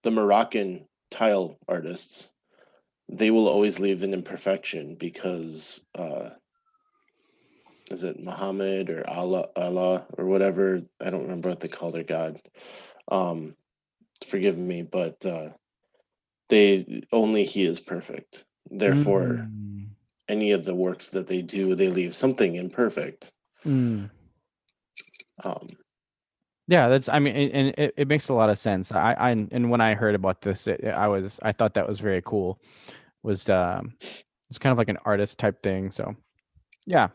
Speaker 4: Moroccan tile artists, they will always leave an imperfection because is it Muhammad or Allah or whatever? I don't remember what they call their god. Forgive me, but he is perfect. Therefore,
Speaker 5: Mm.
Speaker 4: any of the works that they do, they leave something imperfect.
Speaker 5: Mm.
Speaker 4: Um,
Speaker 5: Yeah, that's. I mean, and it makes a lot of sense. And when I heard about this, I thought that was very cool. Was it's kind of like an artist type thing. So yeah,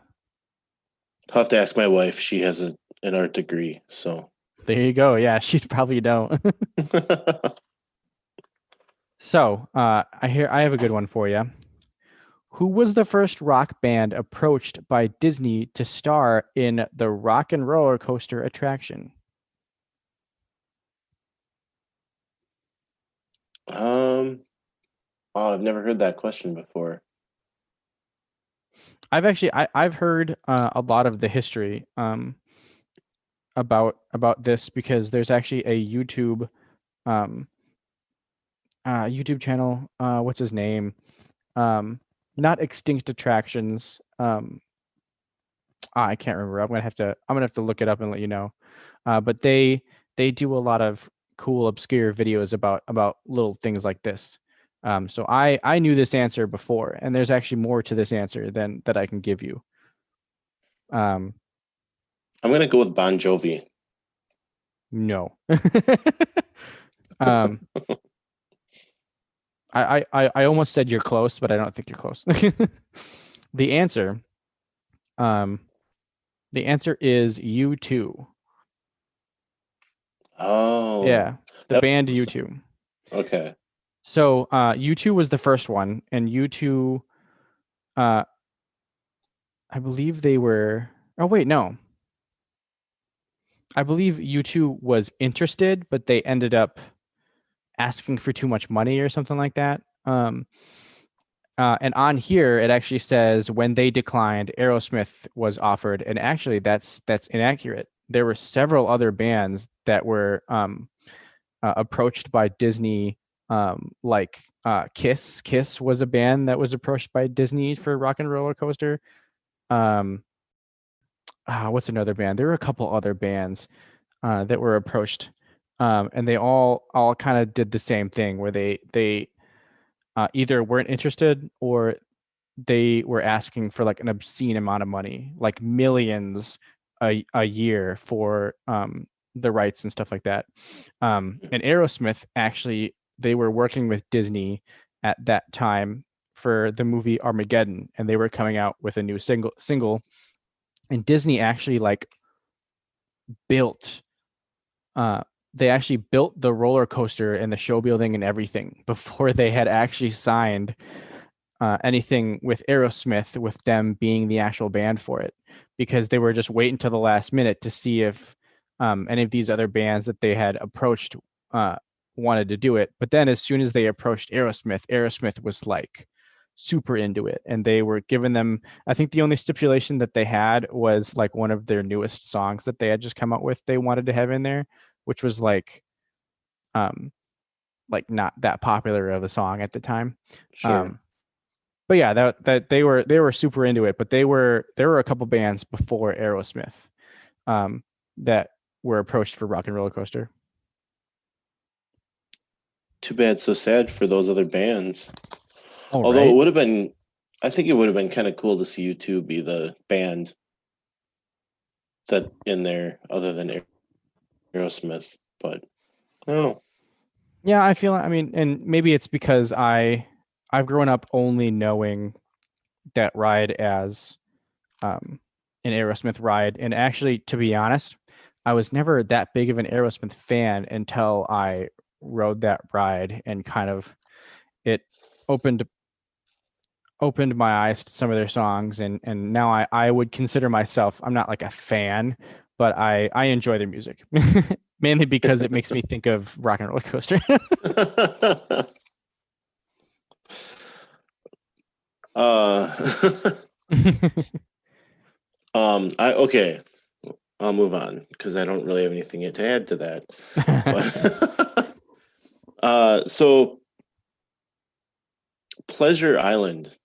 Speaker 4: I'll have to ask my wife. She has an art degree, so.
Speaker 5: there you go. Yeah, she probably don't. So I have a good one for you. Who was the first rock band approached by Disney to star in the Rock and Roller Coaster attraction?
Speaker 4: Oh, I've never heard that question before.
Speaker 5: I've heard a lot of the history about this, because there's actually a um YouTube channel, what's his name, not Extinct Attractions, I can't remember. I'm gonna have to look it up and let you know. But they do a lot of cool obscure videos about little things like this. So I knew this answer before, and there's actually more to this answer than that I can give you. Um,
Speaker 4: I'm gonna go with Bon Jovi.
Speaker 5: no. um, I almost said you're close, but I don't think you're close. The answer, um, the answer is U2.
Speaker 4: Oh,
Speaker 5: Yeah, the
Speaker 4: that
Speaker 5: band
Speaker 4: was-
Speaker 5: U2.
Speaker 4: Okay.
Speaker 5: So U2 was the first one, and U2, I believe they were. Oh wait, no. I believe U2 was interested, but they ended up asking for too much money or something like that. And on here it actually says when they declined, Aerosmith was offered, and actually that's inaccurate. There were several other bands that were approached by Disney, like Kiss. Kiss was a band that was approached by Disney for Rock and Roller Coaster. What's another band? There were a couple other bands that were approached, and they all kind of did the same thing, where they either weren't interested, or they were asking for like an obscene amount of money, like millions a year for the rights and stuff like that. And Aerosmith, actually, they were working with Disney at that time for the movie Armageddon, and they were coming out with a new single, and Disney actually like built they actually built the roller coaster and the show building and everything before they had actually signed anything with Aerosmith, with them being the actual band for it, because they were just waiting till the last minute to see if any of these other bands that they had approached wanted to do it. But then as soon as they approached Aerosmith was like super into it, and they were giving them, I think the only stipulation that they had was like one of their newest songs that they had just come out with, they wanted to have in there, which was like not that popular of a song at the time.
Speaker 4: Sure.
Speaker 5: But yeah, that they were super into it. But there were a couple bands before Aerosmith that were approached for Rock and Roller Coaster.
Speaker 4: Too bad, so sad for those other bands.
Speaker 5: All
Speaker 4: Although
Speaker 5: right.
Speaker 4: it would have been, I think it would have been kind of cool to see U2 be the band that in there other than Aerosmith. But I don't know.
Speaker 5: Yeah, I mean, and maybe it's because I've grown up only knowing that ride as an Aerosmith ride, and actually, to be honest, I was never that big of an Aerosmith fan until I rode that ride, and kind of it opened my eyes to some of their songs, and now I would consider myself, I'm not like a fan, but I enjoy their music. Mainly because it makes me think of Rock and Roller Coaster.
Speaker 4: Okay, I'll move on because I don't really have anything to add to that. But, so Pleasure Island.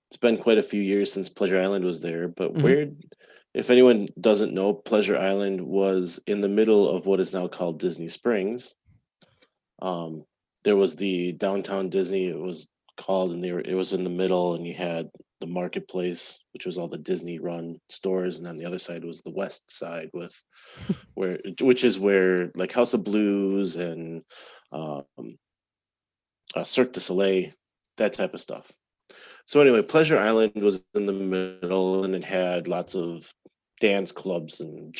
Speaker 4: It's been quite a few years since Pleasure Island was there, but if anyone doesn't know, Pleasure Island was in the middle of what is now called Disney Springs. There was the downtown Disney, it was called, and it was in the middle, and you had the marketplace, which was all the Disney run stores, and then the other side was the west side which is where like House of Blues and um, Cirque du Soleil, that type of stuff. So anyway, Pleasure Island was in the middle, and it had lots of dance clubs and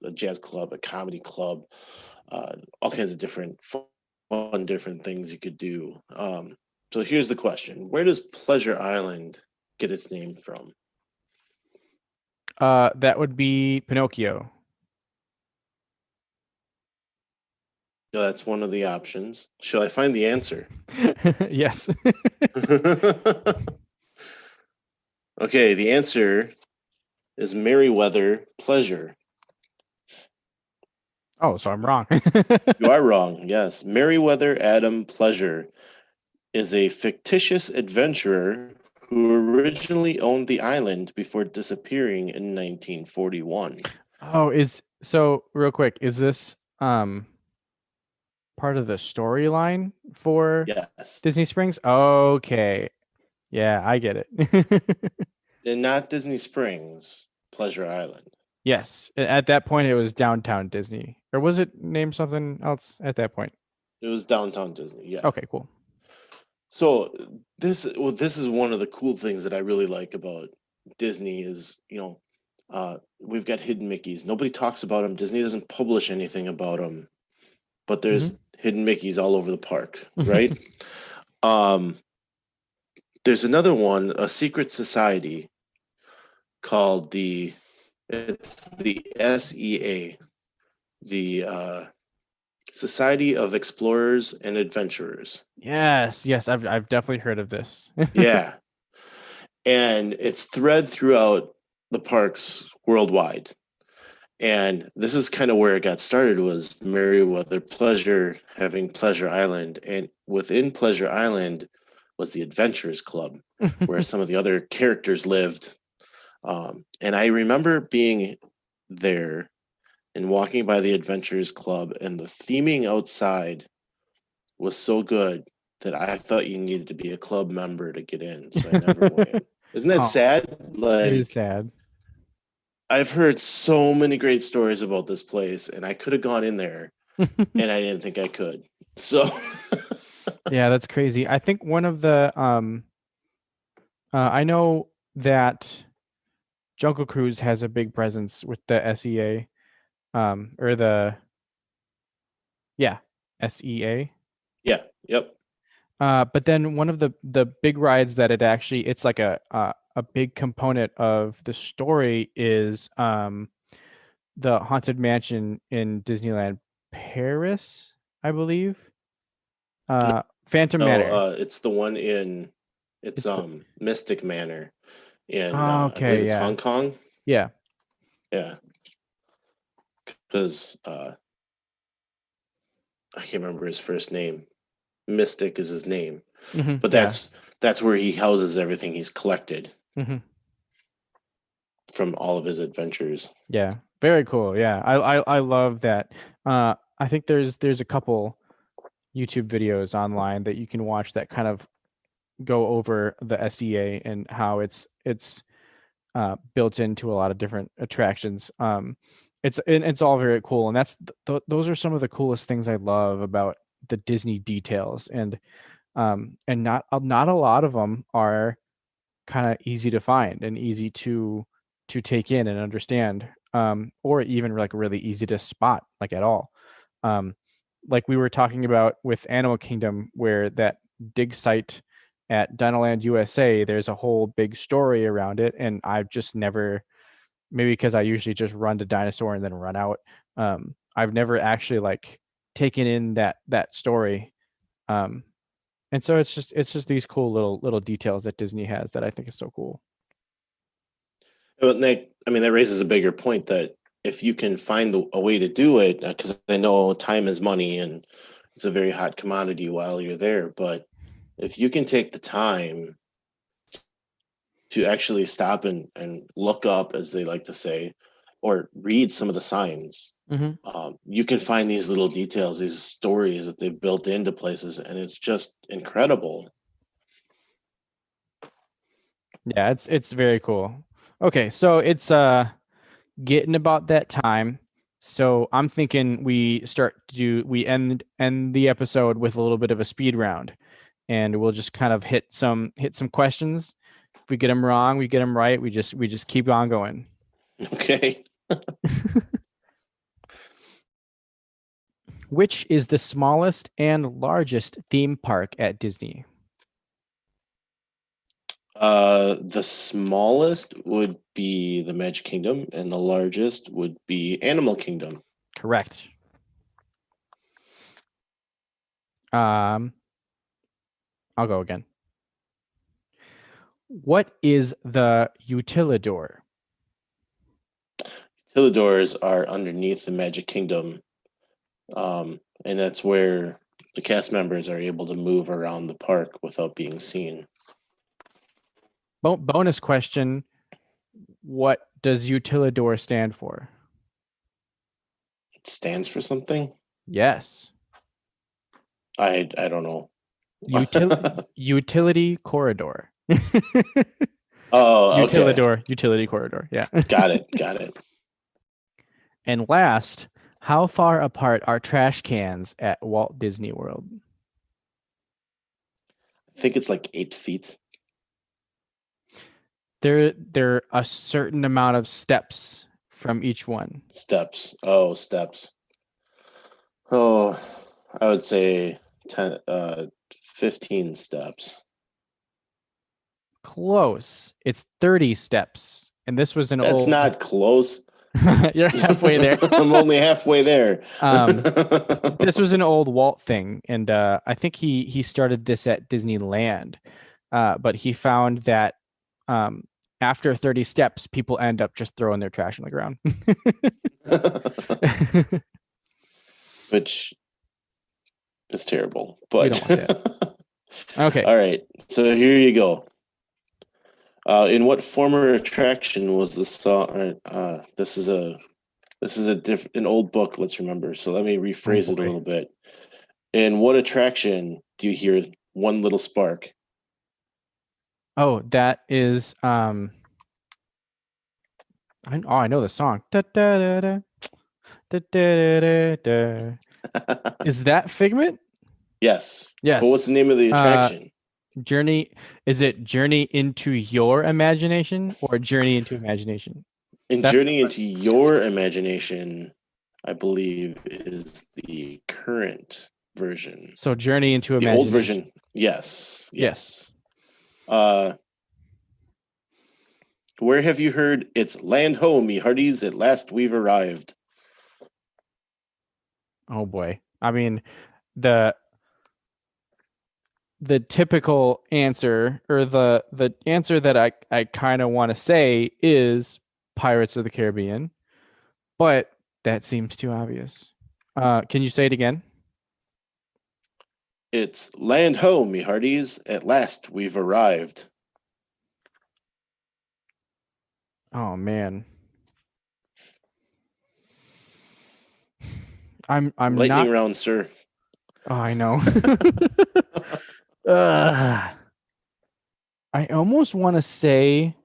Speaker 4: a jazz club, a comedy club, all kinds of different fun, different things you could do. So here's the question: where does Pleasure Island get its name from?
Speaker 5: That would be Pinocchio.
Speaker 4: No, that's one of the options. Shall I find the answer?
Speaker 5: Yes.
Speaker 4: Okay, the answer is Merriweather Pleasure.
Speaker 5: Oh, so I'm wrong.
Speaker 4: You are wrong. Yes, Merriweather Adam Pleasure is a fictitious adventurer who originally owned the island before disappearing in 1941.
Speaker 5: Oh, real quick, is this part of the storyline for
Speaker 4: Yes.
Speaker 5: Disney Springs? Okay. Yeah, I get it.
Speaker 4: And not Disney Springs, Pleasure Island.
Speaker 5: Yes. At that point it was Downtown Disney. Or was it named something else at that point?
Speaker 4: It was Downtown Disney. Yeah.
Speaker 5: Okay, cool.
Speaker 4: So this is one of the cool things that I really like about Disney is, we've got hidden Mickeys. Nobody talks about them. Disney doesn't publish anything about them, but there's hidden Mickeys all over the park, right? There's another one, a secret society called the SEA, the Society of Explorers and Adventurers.
Speaker 5: Yes, I've definitely heard of this.
Speaker 4: Yeah. And it's thread throughout the parks worldwide. And this is kind of where it got started, was Merriweather Pleasure having Pleasure Island. And within Pleasure Island was the Adventurers Club, where some of the other characters lived. And I remember being there and walking by the Adventurers Club, and the theming outside was so good that I thought you needed to be a club member to get in. So I never went. Isn't that sad?
Speaker 5: It is sad.
Speaker 4: I've heard so many great stories about this place, and I could have gone in there, and I didn't think I could. So
Speaker 5: yeah, that's crazy. I think one of the I know that Jungle Cruise has a big presence with the SEA, or the SEA.
Speaker 4: yeah, yep.
Speaker 5: But then one of the big rides that it's like a big component of the story is the Haunted Mansion in Disneyland Paris, I believe. Phantom Manor.
Speaker 4: It's the one in Mystic Manor in I
Speaker 5: okay,
Speaker 4: believe it's
Speaker 5: yeah.
Speaker 4: Hong Kong.
Speaker 5: Yeah.
Speaker 4: Yeah. Because I can't remember his first name. Mystic is his name. But that's where he houses everything he's collected from all of his adventures.
Speaker 5: Yeah, very cool. Yeah, I love that. I think there's a couple YouTube videos online that you can watch that kind of go over the SEA and how it's built into a lot of different attractions. It's all very cool, and those are some of the coolest things I love about the Disney details, and not a lot of them are kind of easy to find and easy to take in and understand, or even like really easy to spot, like at all. Like we were talking about with Animal Kingdom, where that dig site at Dinoland USA, there's a whole big story around it, and I've just never, maybe because I usually just run to Dinosaur and then run out, I've never actually like taken in that story. And so it's just these cool little details that Disney has that I think is so cool.
Speaker 4: Well, Nick, I mean, that raises a bigger point that if you can find a way to do it, because I know time is money and it's a very hot commodity while you're there, but if you can take the time to actually stop and look up, as they like to say, or read some of the signs, you can find these little details, these stories that they've built into places, and it's just incredible.
Speaker 5: Yeah, it's very cool. Okay, so it's getting about that time. So I'm thinking we end the episode with a little bit of a speed round, and we'll just kind of hit some questions. If we get them wrong, we get them right. We just keep on going.
Speaker 4: Okay.
Speaker 5: Which is the smallest and largest theme park at Disney?
Speaker 4: The smallest would be the Magic Kingdom, and the largest would be Animal Kingdom.
Speaker 5: Correct. I'll go again. What is the utilidor?
Speaker 4: Utilidors are underneath the Magic Kingdom, and that's where the cast members are able to move around the park without being seen.
Speaker 5: Bonus question. What does utilidor stand for?
Speaker 4: It stands for something?
Speaker 5: Yes.
Speaker 4: I don't know.
Speaker 5: Utility corridor.
Speaker 4: Oh, okay.
Speaker 5: Utility corridor. Yeah.
Speaker 4: Got it.
Speaker 5: And last, how far apart are trash cans at Walt Disney World?
Speaker 4: I think it's like 8 feet.
Speaker 5: There a certain amount of steps from each one.
Speaker 4: Steps. Oh, steps. Oh, I would say 15 steps.
Speaker 5: Close. It's 30 steps. And this was
Speaker 4: That's not close.
Speaker 5: You're halfway there.
Speaker 4: I'm only halfway there.
Speaker 5: This was an old Walt thing, and I think he started this at Disneyland, but he found that after 30 steps, people end up just throwing their trash on the ground.
Speaker 4: Which is terrible.
Speaker 5: We
Speaker 4: But
Speaker 5: don't want that. Okay.
Speaker 4: All right. So here you go. In what former attraction was the song? This is an old book. Let's remember. So let me rephrase it a little bit. In what attraction do you hear "One Little Spark"?
Speaker 5: Oh, that is I know the song. Da, da, da, da. Da, da, da, da. Is that Figment?
Speaker 4: Yes.
Speaker 5: Yes.
Speaker 4: But what's the name of the attraction?
Speaker 5: Is it Journey into Your Imagination or Journey into Imagination?
Speaker 4: Journey into Your Imagination, I believe, is the current version.
Speaker 5: So Journey into
Speaker 4: The
Speaker 5: Imagination.
Speaker 4: old version, yes. Where have you heard "It's Land Ho, me hearties, at last we've arrived"?
Speaker 5: Oh boy. I mean, the typical answer, or the answer that I kind of want to say, is Pirates of the Caribbean, but that seems too obvious. Can you say it again?
Speaker 4: It's "Land Ho, me hearties, at last we've arrived."
Speaker 5: Oh man. I'm
Speaker 4: Lightning
Speaker 5: not.
Speaker 4: round, sir.
Speaker 5: Oh, I know. I almost want to say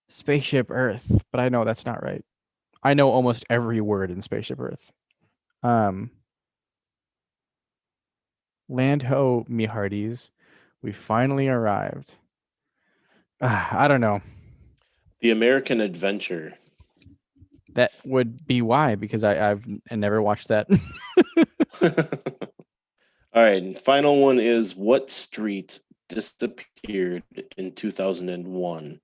Speaker 5: Spaceship Earth, but I know that's not right. I know almost every word in Spaceship Earth. Land ho, me hearties. We finally arrived. I don't know.
Speaker 4: The American Adventure.
Speaker 5: That would be why, because I've never watched that.
Speaker 4: All right, and final one is, what street disappeared in 2001?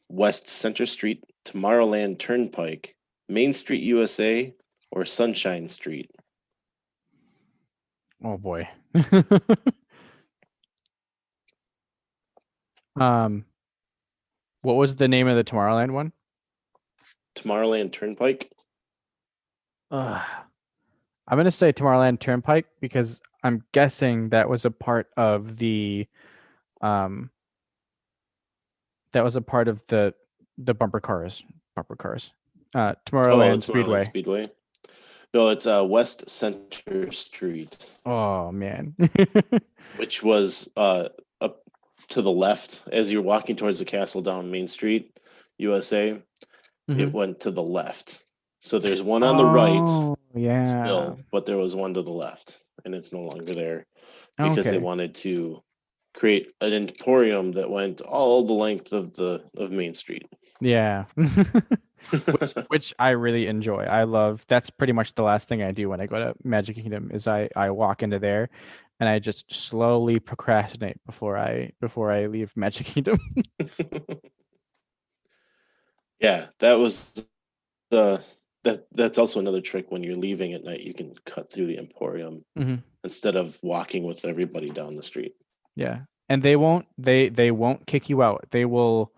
Speaker 4: West Center Street, Tomorrowland Turnpike, Main Street USA, or Sunshine Street?
Speaker 5: Oh boy. What was the name of the Tomorrowland one?
Speaker 4: Tomorrowland Turnpike.
Speaker 5: I'm gonna say Tomorrowland Turnpike because I'm guessing that was a part of the bumper cars. Tomorrowland Speedway.
Speaker 4: Speedway. No, it's West Center Street.
Speaker 5: Oh man.
Speaker 4: Which was to the left as you're walking towards the castle down Main Street, USA.
Speaker 5: Mhm.
Speaker 4: It went to the left. So there's one on the right
Speaker 5: Oh, yeah.
Speaker 4: still, but there was one to the left, and it's no longer there because they
Speaker 5: Okay.
Speaker 4: wanted to create an emporium that went all the length of Main Street.
Speaker 5: Yeah. which I really enjoy. I love. That's pretty much the last thing I do when I go to Magic Kingdom is I walk into there and I just slowly procrastinate before I leave Magic Kingdom.
Speaker 4: Yeah, that was the that's also another trick when you're leaving at night. You can cut through the emporium
Speaker 5: Mhm.
Speaker 4: instead of walking with everybody down the street.
Speaker 5: Yeah. And they won't kick you out. They will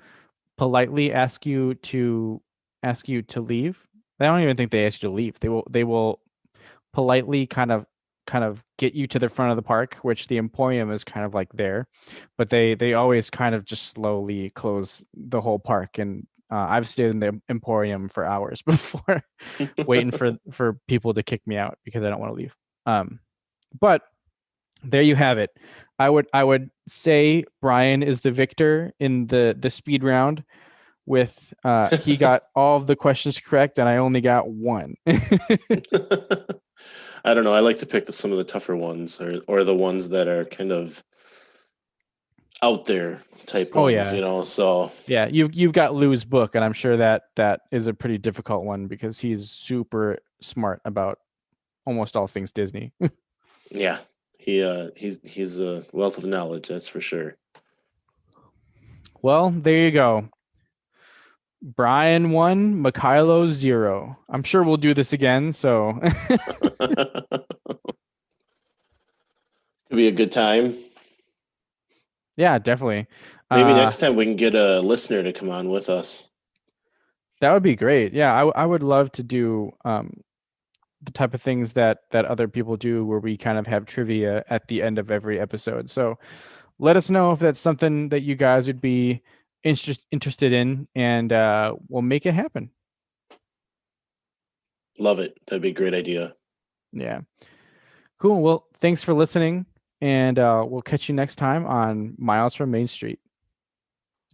Speaker 5: politely ask you to leave. I don't even think they ask you to leave. They will politely kind of get you to the front of the park, which the emporium is kind of like there, but they always kind of just slowly close the whole park. And I've stayed in the emporium for hours before waiting for people to kick me out because I don't want to leave. But there you have it. I would say Brian is the victor in the speed round with he got all of the questions correct and I only got one.
Speaker 4: I don't know. I like to pick some of the tougher ones or the ones that are kind of out there type
Speaker 5: Oh,
Speaker 4: ones,
Speaker 5: yeah.
Speaker 4: So
Speaker 5: Yeah, you've got Lou's book, and I'm sure that is a pretty difficult one because he's super smart about almost all things Disney.
Speaker 4: yeah, he's a wealth of knowledge, that's for sure.
Speaker 5: Well, there you go. Brian 1, Mikhailo 0. I'm sure we'll do this again, so
Speaker 4: Could be a good time.
Speaker 5: yeah, definitely.
Speaker 4: Maybe next time we can get a listener to come on with us.
Speaker 5: That would be great. Yeah, I would love to do the type of things that other people do where we kind of have trivia at the end of every episode. So let us know if that's something that you guys would be interested in, and we'll make it happen.
Speaker 4: Love it. That'd be a great idea.
Speaker 5: Yeah. Cool. Well, thanks for listening, and we'll catch you next time on Miles from Main Street.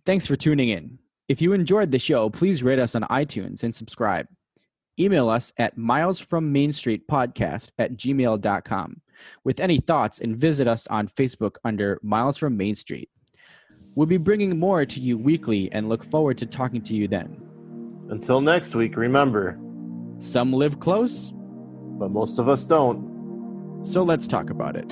Speaker 7: Thanks for tuning in. If you enjoyed the show, please rate us on iTunes and subscribe. Email us at milesfrommainstreetpodcast@gmail.com with any thoughts, and visit us on Facebook under Miles from Main Street. We'll be bringing more to you weekly and look forward to talking to you then.
Speaker 6: Until next week, remember,
Speaker 7: Some live close,
Speaker 6: but most of us don't.
Speaker 7: so let's talk about it.